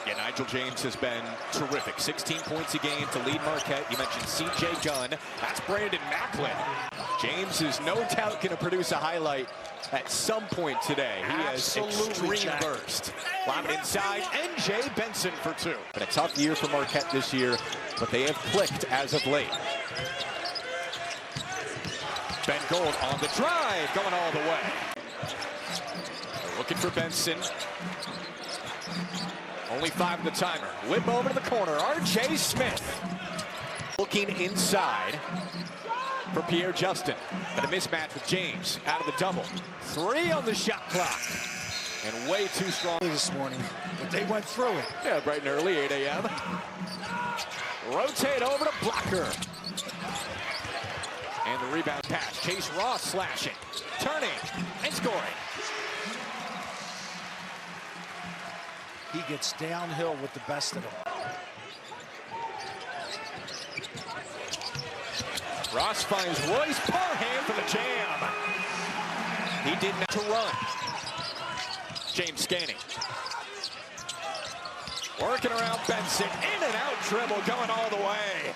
Yeah, Nigel James has been terrific. 16 points a game to lead Marquette. You mentioned C.J. Gunn. That's Brandon Macklin. James is no doubt going to produce a highlight at some point today. He has extreme burst. Lob it inside. N.J. Benson for two. Been a tough year for Marquette this year, but they have clicked as of late. Ben Gold on the drive, going all the way. They're looking for Benson. Only 5 in the timer. Whip over to the corner. R.J. Smith looking inside for Pierre Justin. But a mismatch with James out of the double. 3 on the shot clock. And way too strong this morning, but they went through it. Yeah, bright and early, 8 a.m. Rotate over to Blocker. And the rebound pass. Chase Ross slashing, turning, and scoring. He gets downhill with the best of them. Ross finds Royce Parham for the jam. He did not to run. James scanning. Working around Benson. In and out dribble going all the way.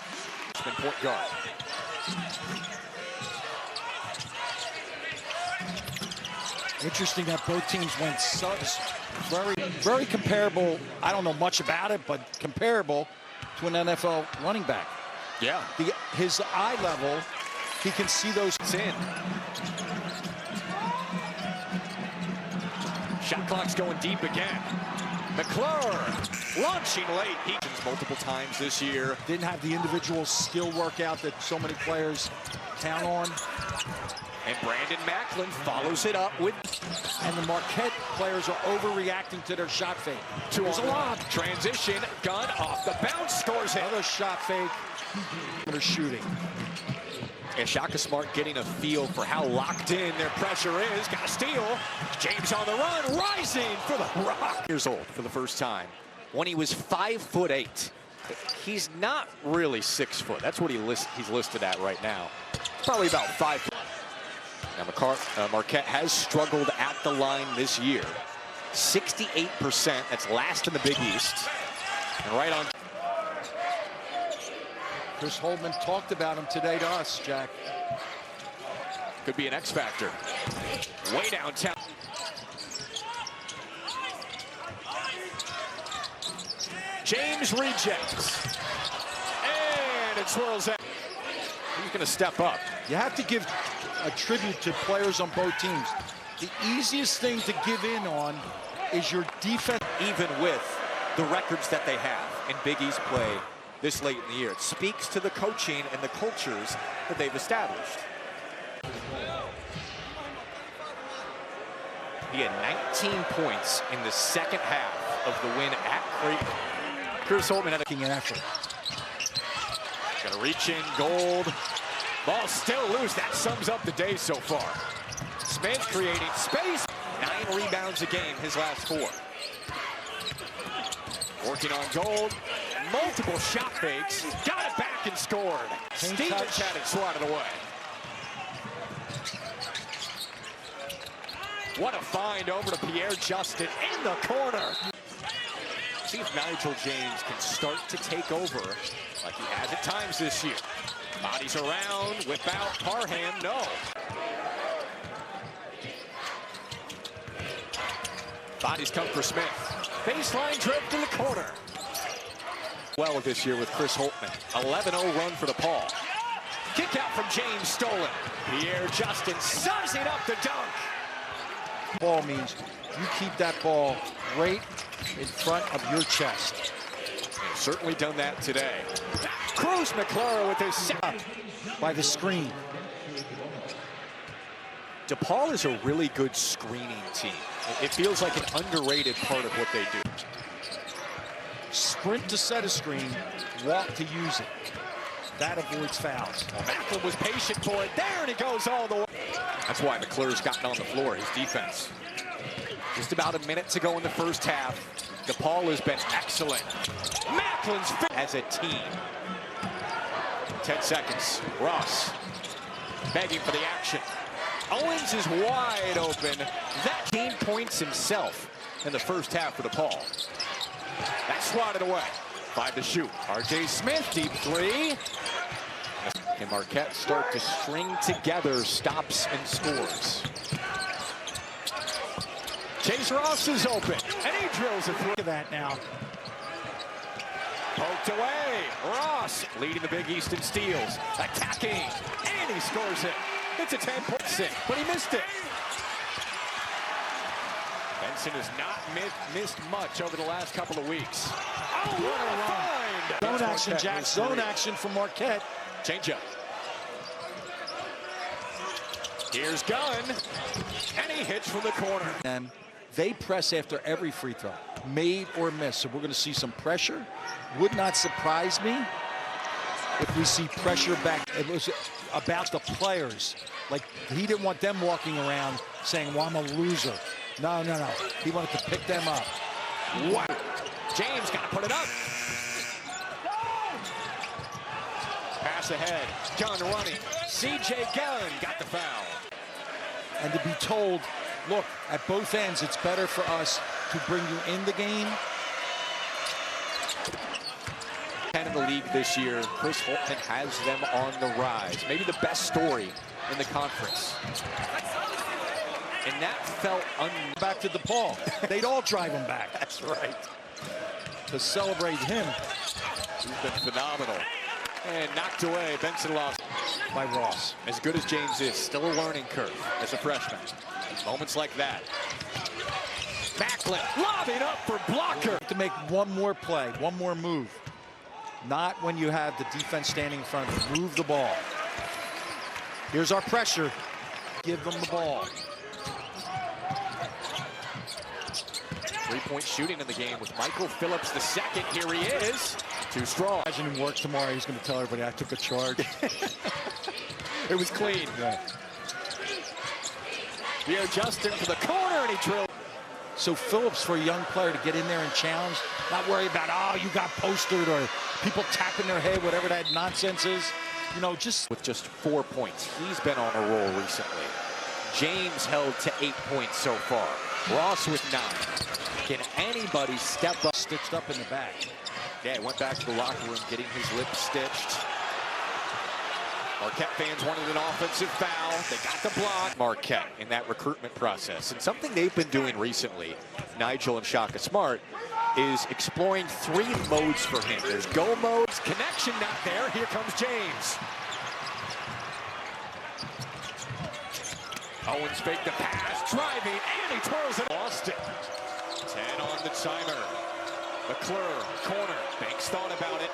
Point guard. Interesting that both teams went very comparable. I don't know much about it, but comparable to an NFL running back. Yeah. His eye level, he can see those in. Shot clock's going deep again. McClure launching late. He multiple times this year. Didn't have the individual skill workout that so many players count on. And Brandon Macklin follows it up with... And the Marquette players are overreacting to their shot fake. There's a lob. Transition. Gunn off the bounce. Scores it. Another shot fake. They're shooting. And Shaka Smart getting a feel for how locked in their pressure is. Got a steal. James on the run. Rising for the Rock. Years old for the first time. When he was 5'8". He's not really 6 foot. That's what he's listed at right now. Probably about 5 foot. Now Marquette has struggled at the line this year. 68%, that's last in the Big East. And right on. Chris Holtmann talked about him today to us, Jack. Could be an X factor. Way downtown. James rejects. And it swirls out. He's going to step up. You have to give a tribute to players on both teams. The easiest thing to give in on is your defense. Even with the records that they have in Big East play this late in the year. It speaks to the coaching and the cultures that they've established. He had 19 points in the second half of the win at Creighton. Chris Holtmann had an effort. Got to reach in, Gold. Ball still loose. That sums up the day so far. Smith creating space. 9 rebounds a game, his last 4. Working on Gold. Multiple shot fakes. Got it back and scored. Stevens had it swatted away. What a find over to Pierre Justin in the corner. See if Nigel James can start to take over like he has at times this year. Bodies around, whip out, Parham, no. Bodies come for Smith. Baseline trip to the corner. Well this year with Chris Holtmann. 11-0 run for DePaul. Kick out from James, stolen. Pierre Justin sizing up the dunk. Ball means you keep that ball right in front of your chest. They've certainly done that today. Cruz McClure with his second. By the screen. DePaul is a really good screening team. It feels like an underrated part of what they do. Sprint to set a screen, walk to use it. That avoids fouls. Macklin was patient for it there, and it goes all the way. That's why McClure's gotten on the floor, his defense. Just about a minute to go in the first half. DePaul has been excellent. Macklin's fit as a team. 10 seconds. Ross begging for the action. Owens is wide open. That 18 points himself in the first half for DePaul. That's swatted away. 5 to shoot. R.J. Smith, deep three. Can Marquette start to string together stops and scores? Chase Ross is open, and he drills a three. Look at that now. Poked away. Ross leading the Big East in steals. Attacking, and he scores it. It's a 10-point sit, but he missed it. Benson has not missed much over the last couple of weeks. Oh, what a find! Zone action, Jack. Zone action from Marquette. Change up. Here's Gunn, and he hits from the corner. And they press after every free throw, made or missed. So we're going to see some pressure. Would not surprise me if we see pressure back. It was about the players. Like, he didn't want them walking around saying, well, I'm a loser. No, no, no. He wanted to pick them up. Wow. James got to put it up. Pass ahead. Gunn running. C.J. Gunn got the foul. And to be told, look, at both ends, it's better for us to bring you in the game. And in the league this year, Chris Holtman has them on the rise. Maybe the best story in the conference. And that felt back to DePaul. They'd all drive him back. That's right. To celebrate him. He's been phenomenal. And knocked away. Benson lost by Ross. As good as James is, still a learning curve as a freshman. Moments like that. Macklin lobbing up for blocker. To make one more play, one more move. Not when you have the defense standing in front of you. Move the ball. Here's our pressure. Give them the ball. 3-point shooting in the game with Michael Phillips II. Here he is. Too strong. Imagine him work tomorrow. He's going to tell everybody I took a charge. It was clean. Yeah. Here, Justin to the corner, and he drilled. So Phillips, for a young player to get in there and challenge, not worry about, oh, you got postered or people tapping their head, whatever that nonsense is. You know, just with just 4 points. He's been on a roll recently. James held to 8 points so far. Ross with 9. Can anybody step up? Stitched up in the back. Yeah, he went back to the locker room getting his lips stitched. Marquette fans wanted an offensive foul. They got the block. Marquette in that recruitment process. And something they've been doing recently, Nigel and Shaka Smart, is exploring 3 modes for him. There's go modes, connection not there. Here comes James. Owens faked the pass, driving, and he twirls it. Lost it. 10 on the timer. McClure, corner. Banks thought about it.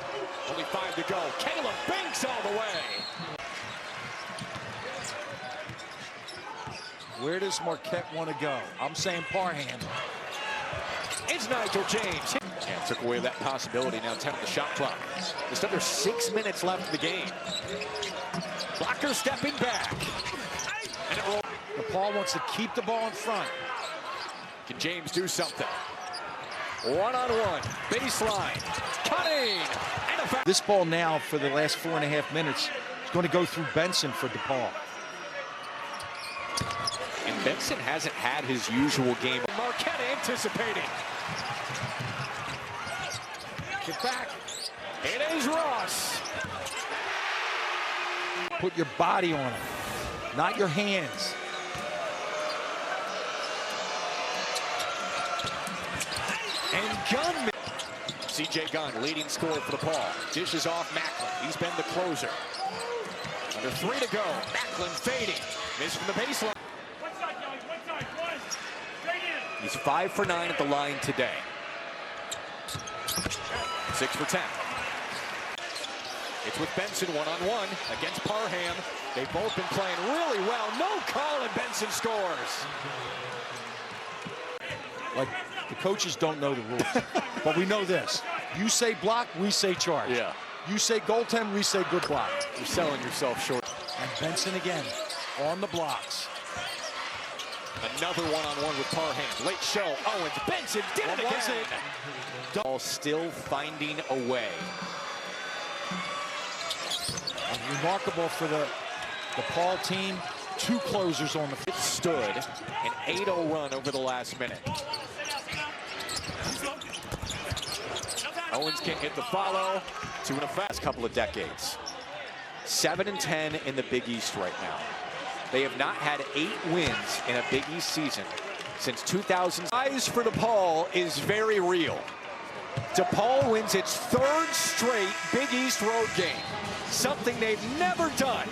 Only 5 to go. Caleb Banks all the way. Where does Marquette want to go? I'm saying Parham. It's Nigel James. Yeah, took away that possibility. Now 10 on the shot clock. Just under 6 minutes left in the game. Blocker stepping back. And it rolls. DePaul wants to keep the ball in front. Can James do something? One-on-one, baseline, cutting, and a foul. This ball now, for the last 4.5 minutes, is going to go through Benson for DePaul. And Benson hasn't had his usual game. Marquette anticipating. Get back. It is Ross. Put your body on it, not your hands. And Gunn. C.J. Gunn, leading scorer for DePaul. Dishes off Macklin. He's been the closer. Under 3 to go. Macklin fading. Missed from the baseline. He's 5 for 9 at the line today. 6 for 10. It's with Benson one-on-one against Parham. They've both been playing really well. No call, and Benson scores. Like, the coaches don't know the rules, but we know this. You say block, we say charge. Yeah. You say goaltend, we say good block. You're selling yourself short. And Benson again on the blocks. Another one-on-one with Parham. Late show. Owens. Benson did it again. All still finding a way. And remarkable for the DePaul team. 2 closers on the field. It stood an 8-0 run over the last minute. Owens can't hit the follow. 2 in a fast couple of decades. 7-10 in the Big East right now. They have not had 8 wins in a Big East season since 2000. Rise for DePaul is very real. DePaul wins its 3rd straight Big East road game, something they've never done.